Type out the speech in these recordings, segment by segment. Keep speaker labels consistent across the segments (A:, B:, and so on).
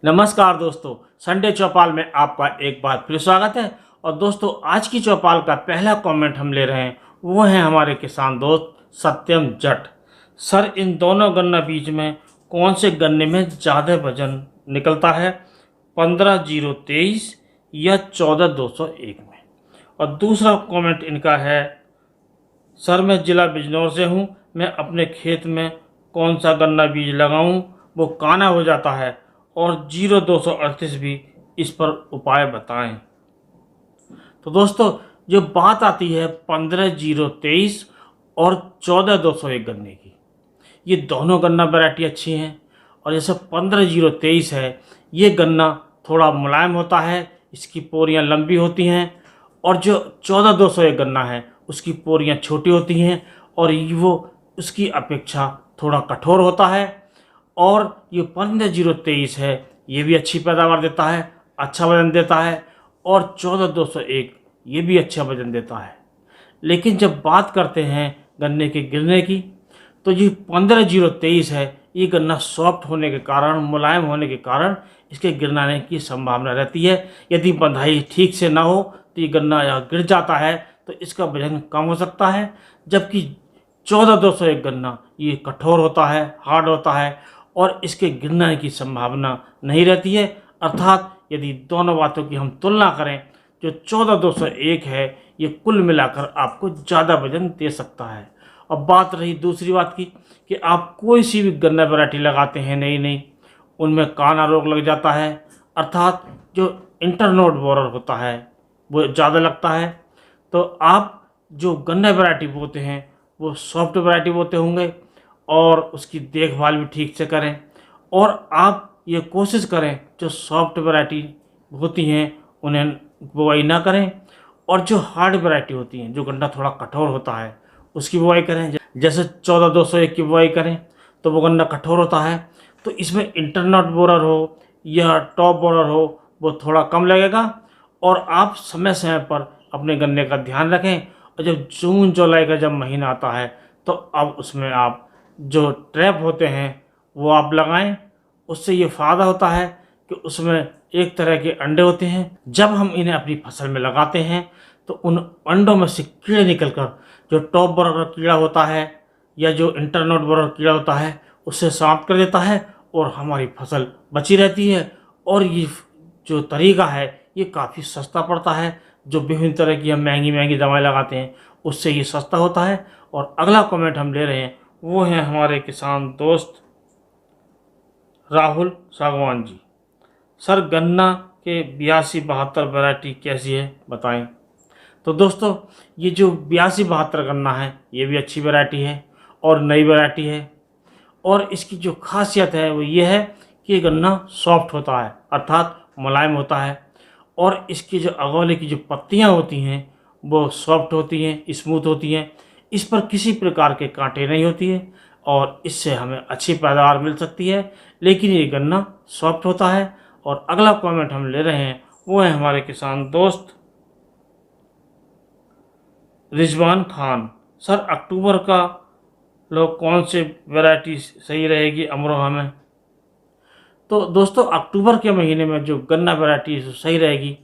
A: नमस्कार दोस्तों, संडे चौपाल में आपका एक बार फिर स्वागत है। और दोस्तों, आज की चौपाल का पहला कमेंट हम ले रहे हैं, वो है हमारे किसान दोस्त सत्यम जट। सर, इन दोनों गन्ना बीज में कौन से गन्ने में ज़्यादा वजन निकलता है, 15-023 या 14-201 में? और दूसरा कमेंट इनका है, सर मैं ज़िला बिजनौर से हूँ, मैं अपने खेत में कौन सा गन्ना बीज लगाऊँ, वो काना हो जाता है, और 0238 भी, इस पर उपाय बताएं। तो दोस्तों, जो बात आती है 15-023 और 14-201 गन्ने की, ये दोनों गन्ना वैरायटी अच्छी हैं। और जैसे 15-023 है, ये गन्ना थोड़ा मुलायम होता है, इसकी पोरियां लंबी होती हैं। और जो 14-201 गन्ना है, उसकी पोरियां छोटी होती हैं और वो उसकी अपेक्षा थोड़ा कठोर होता है। और ये 15-023 है, ये भी अच्छी पैदावार देता है, अच्छा वजन देता है। और 14-201 ये भी अच्छा वजन देता है। लेकिन जब बात करते हैं गन्ने के गिरने की, तो ये 15-023 है, ये गन्ना सॉफ्ट होने के कारण, मुलायम होने के कारण इसके गिरने की संभावना रहती है। यदि बंधाई ठीक से ना हो तो ये गन्ना या गिर जाता है, तो इसका वजन कम हो सकता है। जबकि 14-201 गन्ना ये कठोर होता है, हार्ड होता है, और इसके गिरने की संभावना नहीं रहती है। अर्थात यदि दोनों बातों की हम तुलना करें, जो 14-201 है, ये कुल मिलाकर आपको ज़्यादा वजन दे सकता है। अब बात रही दूसरी बात की, कि आप कोई सी भी गन्ना वैरायटी लगाते हैं नई, उनमें काना रोग लग जाता है, अर्थात जो इंटरनोड बोरर होता है वो ज़्यादा लगता है। तो आप जो गन्ना वैरायटी बोते हैं, वो सॉफ्ट वैरायटी बोते होंगे, और उसकी देखभाल भी ठीक से करें। और आप ये कोशिश करें, जो सॉफ्ट वैरायटी होती हैं उन्हें बुवाई ना करें, और जो हार्ड वैरायटी होती हैं, जो गन्ना थोड़ा कठोर होता है, उसकी बुवाई करें। जैसे 14-201 की बुवाई करें तो वो गन्ना कठोर होता है, तो इसमें इंटरनट बोरर हो या टॉप बोरर हो, वो थोड़ा कम लगेगा। और आप समय समय पर अपने गन्ने का ध्यान रखें। और जब जून जुलाई का जब महीना आता है, तो अब उसमें आप जो ट्रैप होते हैं वो आप लगाएं। उससे ये फ़ायदा होता है कि उसमें एक तरह के अंडे होते हैं। जब हम इन्हें अपनी फसल में लगाते हैं, तो उन अंडों में से कीड़े निकलकर जो टॉप बोरर कीड़ा होता है या जो इंटरनोड बोरर कीड़ा होता है, उससे समाप्त कर देता है, और हमारी फसल बची रहती है। और ये जो तरीका है, ये काफ़ी सस्ता पड़ता है। जो विभिन्न तरह की हम महंगी महंगी दवाएं लगाते हैं, उससे ये सस्ता होता है। और अगला कमेंट हम ले रहे हैं, वो हैं हमारे किसान दोस्त राहुल सागवान जी। सर, गन्ना के 82-72 वैरायटी कैसी है, बताएं। तो दोस्तों, ये जो 82-72 गन्ना है, ये भी अच्छी वैरायटी है और नई वैरायटी है। और इसकी जो खासियत है वो ये है कि ये गन्ना सॉफ्ट होता है, अर्थात मुलायम होता है। और इसकी जो अगोले की जो पत्तियां होती हैं, वो सॉफ्ट होती हैं, स्मूथ होती हैं। इस पर किसी प्रकार के कांटे नहीं होती है, और इससे हमें अच्छी पैदावार मिल सकती है। लेकिन ये गन्ना सॉफ्ट होता है। और अगला कमेंट हम ले रहे हैं, वो है हमारे किसान दोस्त रिजवान खान। सर, अक्टूबर का लोग कौन से वैरायटी सही रहेगी अमरोहा में? तो दोस्तों, अक्टूबर के महीने में जो गन्ना वैरायटी सही रहेगी,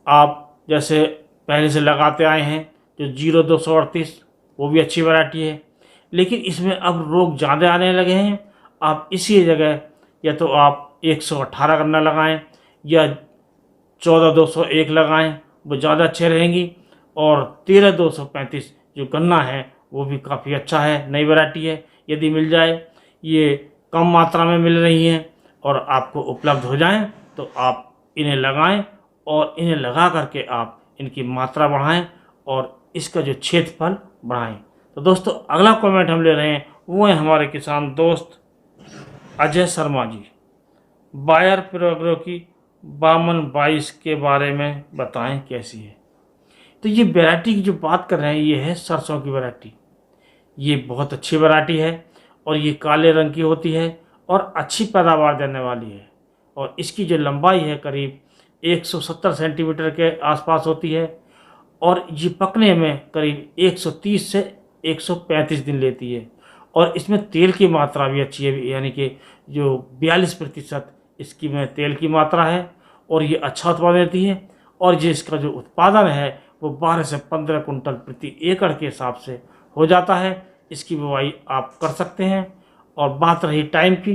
A: आप जैसे पहले से लगाते आए हैं, जो 0238, वो भी अच्छी वैरायटी है। लेकिन इसमें अब रोग ज़्यादा आने लगे हैं। आप इसी जगह या तो आप 118 गन्ना लगाएं या 14-201 लगाएं, वो ज़्यादा अच्छे रहेंगी। और 13-235 जो गन्ना है, वो भी काफ़ी अच्छा है, नई वैरायटी है। यदि मिल जाए, ये कम मात्रा में मिल रही हैं और आपको उपलब्ध हो जाएं, तो आप इन्हें लगाएं। और इन्हें लगा करके आप इनकी मात्रा बढ़ाएं और इसका जो क्षेत्रफल बढ़ाएं। तो दोस्तों, अगला कमेंट हम ले रहे हैं, वो है हमारे किसान दोस्त अजय शर्मा जी। बायर प्रोग्रो की 5222 के बारे में बताएं, कैसी है? तो ये वैरायटी की जो बात कर रहे हैं, ये है सरसों की वैरायटी। ये बहुत अच्छी वैरायटी है, और ये काले रंग की होती है और अच्छी पैदावार देने वाली है। और इसकी जो लंबाई है, करीब 170 सेंटीमीटर के आसपास होती है। और ये पकने में करीब 130 से 135 दिन लेती है। और इसमें तेल की मात्रा भी अच्छी है, यानी कि जो 42% इसकी में तेल की मात्रा है और ये अच्छा उत्पादन देती है। और ये इसका जो उत्पादन है वो 12 से 15 कुंटल प्रति एकड़ के हिसाब से हो जाता है। इसकी बुवाई आप कर सकते हैं। और बात रही टाइम की,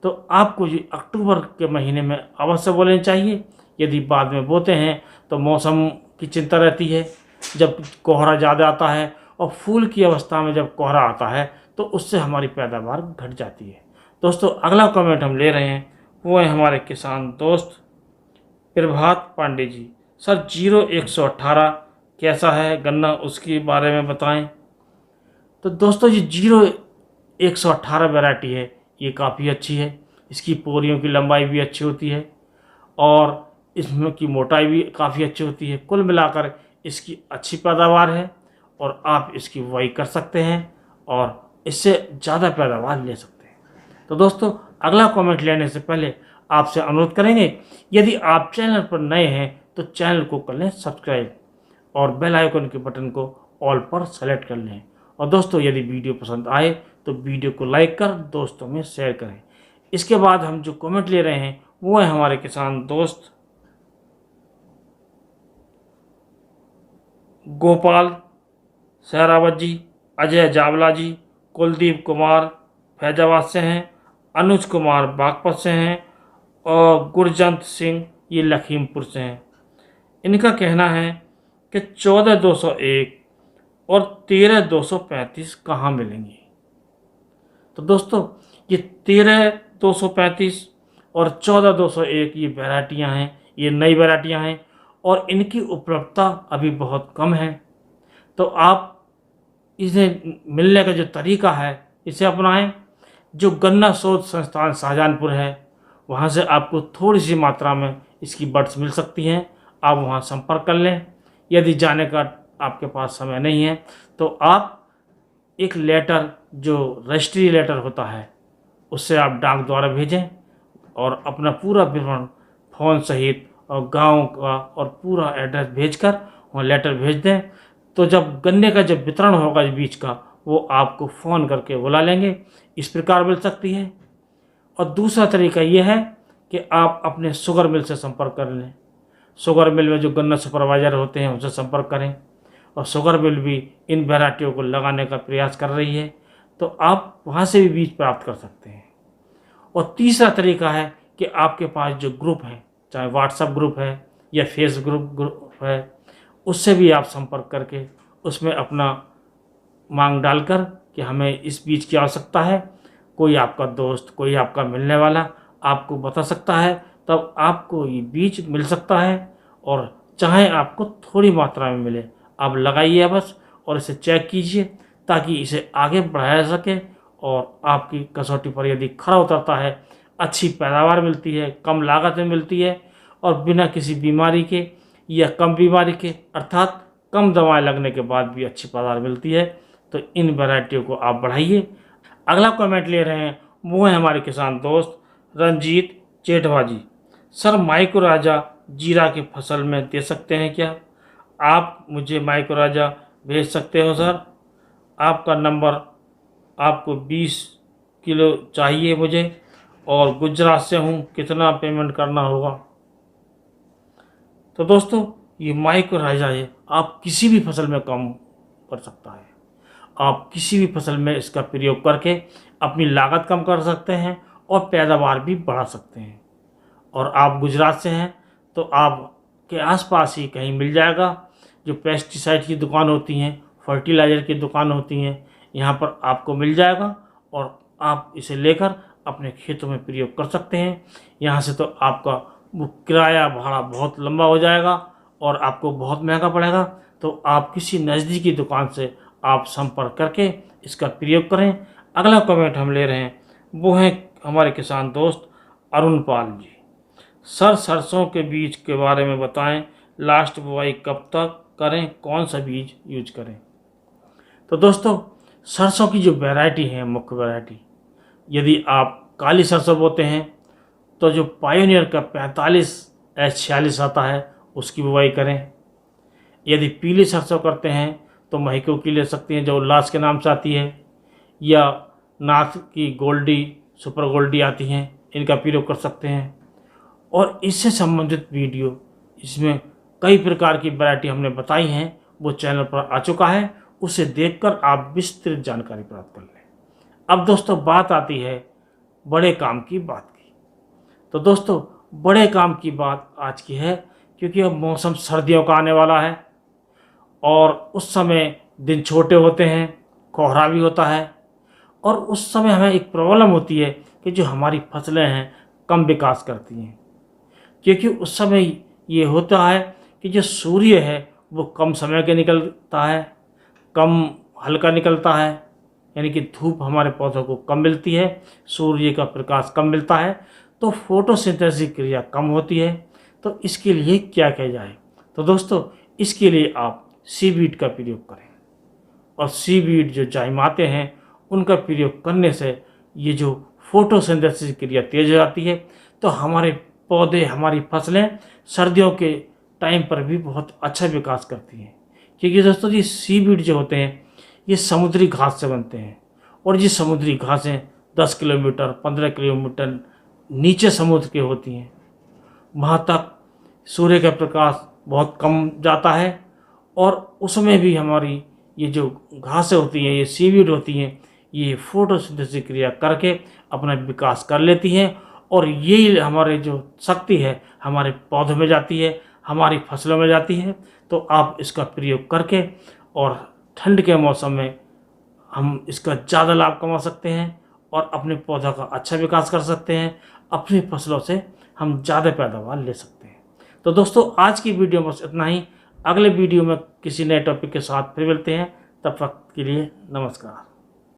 A: तो आपको ये अक्टूबर के महीने में अवश्य बोलेनी चाहिए। यदि बाद में बोते हैं तो मौसम की चिंता रहती है, जब कोहरा ज़्यादा आता है और फूल की अवस्था में जब कोहरा आता है तो उससे हमारी पैदावार घट जाती है। दोस्तों, अगला कमेंट हम ले रहे हैं, वो है हमारे किसान दोस्त प्रभात पांडे जी। सर 0118 कैसा है गन्ना, उसके बारे में बताएं। तो दोस्तों, ये 0118 वैरायटी है, ये काफ़ी अच्छी है। इसकी पोरियों की लंबाई भी अच्छी होती है और इसमें की मोटाई भी काफ़ी अच्छी होती है। कुल मिलाकर इसकी अच्छी पैदावार है और आप इसकी बुवाई कर सकते हैं और इससे ज़्यादा पैदावार ले सकते हैं। तो दोस्तों, अगला कमेंट लेने से पहले आपसे अनुरोध करेंगे, यदि आप चैनल पर नए हैं तो चैनल को कर लें सब्सक्राइब और बेल आइकन के बटन को ऑल पर सेलेक्ट कर लें। और दोस्तों, यदि वीडियो पसंद आए तो वीडियो को लाइक कर दोस्तों में शेयर करें। इसके बाद हम जो कमेंट ले रहे हैं वो है हमारे किसान दोस्त गोपाल सहरावत जी, अजय जावला जी, कुलदीप कुमार फैजाबाद से हैं, अनुज कुमार बागपत से हैं और गुरजंत सिंह ये लखीमपुर से हैं। इनका कहना है कि 14,201 और 13,235 कहाँ मिलेंगी। तो दोस्तों, ये 13,235 और 14,201 ये वैरायटियाँ हैं, ये नई वैरायटियाँ हैं और इनकी उपलब्धता अभी बहुत कम है। तो आप इसे मिलने का जो तरीका है इसे अपनाएं। जो गन्ना शोध संस्थान शाहजहानपुर है वहाँ से आपको थोड़ी सी मात्रा में इसकी बड्स मिल सकती हैं, आप वहाँ संपर्क कर लें। यदि जाने का आपके पास समय नहीं है तो आप एक लेटर, जो रजिस्ट्री लेटर होता है, उससे आप डाक द्वारा भेजें और अपना पूरा विवरण फ़ोन सहित और गांव का और पूरा एड्रेस भेजकर वहाँ लेटर भेज दें। तो जब गन्ने का जब वितरण होगा इस बीज का, वो आपको फ़ोन करके बुला लेंगे। इस प्रकार मिल सकती है। और दूसरा तरीका ये है कि आप अपने शुगर मिल से संपर्क कर लें। शुगर मिल में जो गन्ना सुपरवाइज़र होते हैं उनसे संपर्क करें और शुगर मिल भी इन वैरायटियों को लगाने का प्रयास कर रही है, तो आप वहाँ से भी बीज प्राप्त कर सकते हैं। और तीसरा तरीका है कि आपके पास जो ग्रुप है, चाहे व्हाट्सएप ग्रुप है या फेसबुक ग्रुप है, उससे भी आप संपर्क करके उसमें अपना मांग डालकर कि हमें इस बीज की आवश्यकता है, कोई आपका दोस्त, कोई आपका मिलने वाला आपको बता सकता है, तब आपको ये बीज मिल सकता है। और चाहे आपको थोड़ी मात्रा में मिले, आप लगाइए बस और इसे चेक कीजिए ताकि इसे आगे बढ़ाया जा सके और आपकी कसौटी पर यदि खरा उतरता है, अच्छी पैदावार मिलती है, कम लागत में मिलती है और बिना किसी बीमारी के या कम बीमारी के, अर्थात कम दवाएं लगने के बाद भी अच्छी पैदावार मिलती है, तो इन वैरायटियों को आप बढ़ाइए। अगला कमेंट ले रहे हैं, वो है हमारे किसान दोस्त रंजीत चेटवा जी। सर माइक्रो राजा जीरा की फसल में दे सकते हैं क्या? आप मुझे माइक्रो राजा भेज सकते हो सर। आपका नंबर, आपको 20 किलो चाहिए मुझे और गुजरात से हूँ, कितना पेमेंट करना होगा? तो दोस्तों, ये माइक्रो राजा है, आप किसी भी फसल में काम कर सकता है। आप किसी भी फसल में इसका प्रयोग करके अपनी लागत कम कर सकते हैं और पैदावार भी बढ़ा सकते हैं। और आप गुजरात से हैं तो आपके आसपास ही कहीं मिल जाएगा। जो पेस्टिसाइड की दुकान होती हैं, फर्टिलाइज़र की दुकान होती हैं, यहाँ पर आपको मिल जाएगा और आप इसे लेकर अपने खेतों में प्रयोग कर सकते हैं। यहाँ से तो आपका वो किराया भाड़ा बहुत लंबा हो जाएगा और आपको बहुत महंगा पड़ेगा। तो आप किसी नज़दीकी दुकान से आप संपर्क करके इसका प्रयोग करें। अगला कमेंट हम ले रहे हैं, वो है हमारे किसान दोस्त अरुण पाल जी। सर सरसों के बीज के बारे में बताएं, लास्ट बुआई कब तक करें, कौन सा बीज यूज करें? तो दोस्तों, सरसों की जो वैरायटी है, मुख्य वैरायटी, यदि आप काली सरसों बोते हैं तो जो पायोनियर का 45H46 आता है उसकी बुवाई करें। यदि पीली सरसों करते हैं तो महिको की ले सकते हैं जो उल्लास के नाम से आती है, या नाथ की गोल्डी, सुपर गोल्डी आती हैं, इनका प्रयोग कर सकते हैं। और इससे संबंधित वीडियो, इसमें कई प्रकार की वैरायटी हमने बताई हैं, वो चैनल पर आ चुका है। उसे देखकर आप विस्तृत जानकारी प्राप्त कर लें। अब दोस्तों बात आती है बड़े काम की बात की। तो दोस्तों बड़े काम की बात आज की है, क्योंकि अब मौसम सर्दियों का आने वाला है और उस समय दिन छोटे होते हैं, कोहरा भी होता है और उस समय हमें एक प्रॉब्लम होती है कि जो हमारी फसलें हैं कम विकास करती हैं, क्योंकि उस समय ये होता है कि जो सूर्य है वो कम समय के निकलता है, कम हल्का निकलता है, यानी कि धूप हमारे पौधों को कम मिलती है, सूर्य का प्रकाश कम मिलता है, तो फोटोसिंथेसिस क्रिया कम होती है। तो इसके लिए क्या किया जाए? तो दोस्तों इसके लिए आप सीवीड का प्रयोग करें, और सीवीड जो जाइमाते हैं उनका प्रयोग करने से ये जो फोटोसिंथेसिस क्रिया तेज हो जाती है, तो हमारे पौधे, हमारी फसलें सर्दियों के टाइम पर भी बहुत अच्छा विकास करती हैं। क्योंकि दोस्तों ये सीवीड जो होते हैं ये समुद्री घास से बनते हैं, और ये समुद्री घासें 10 किलोमीटर 15 किलोमीटर नीचे समुद्र के होती हैं। वहाँ तक सूर्य का प्रकाश बहुत कम जाता है, और उसमें भी हमारी ये जो घासें होती हैं, ये सीवीड होती हैं, ये फोटोसिंथेसिस क्रिया करके अपना विकास कर लेती हैं, और ये हमारे जो शक्ति है हमारे पौधों में जाती है, हमारी फसलों में जाती है। तो आप इसका प्रयोग करके और ठंड के मौसम में हम इसका ज़्यादा लाभ कमा सकते हैं और अपने पौधों का अच्छा विकास कर सकते हैं। अपनी फसलों से हम ज़्यादा पैदावार ले सकते हैं। तो दोस्तों आज की वीडियो में बस इतना ही। अगले वीडियो में किसी नए टॉपिक के साथ फिर मिलते हैं। तब तक के लिए नमस्कार।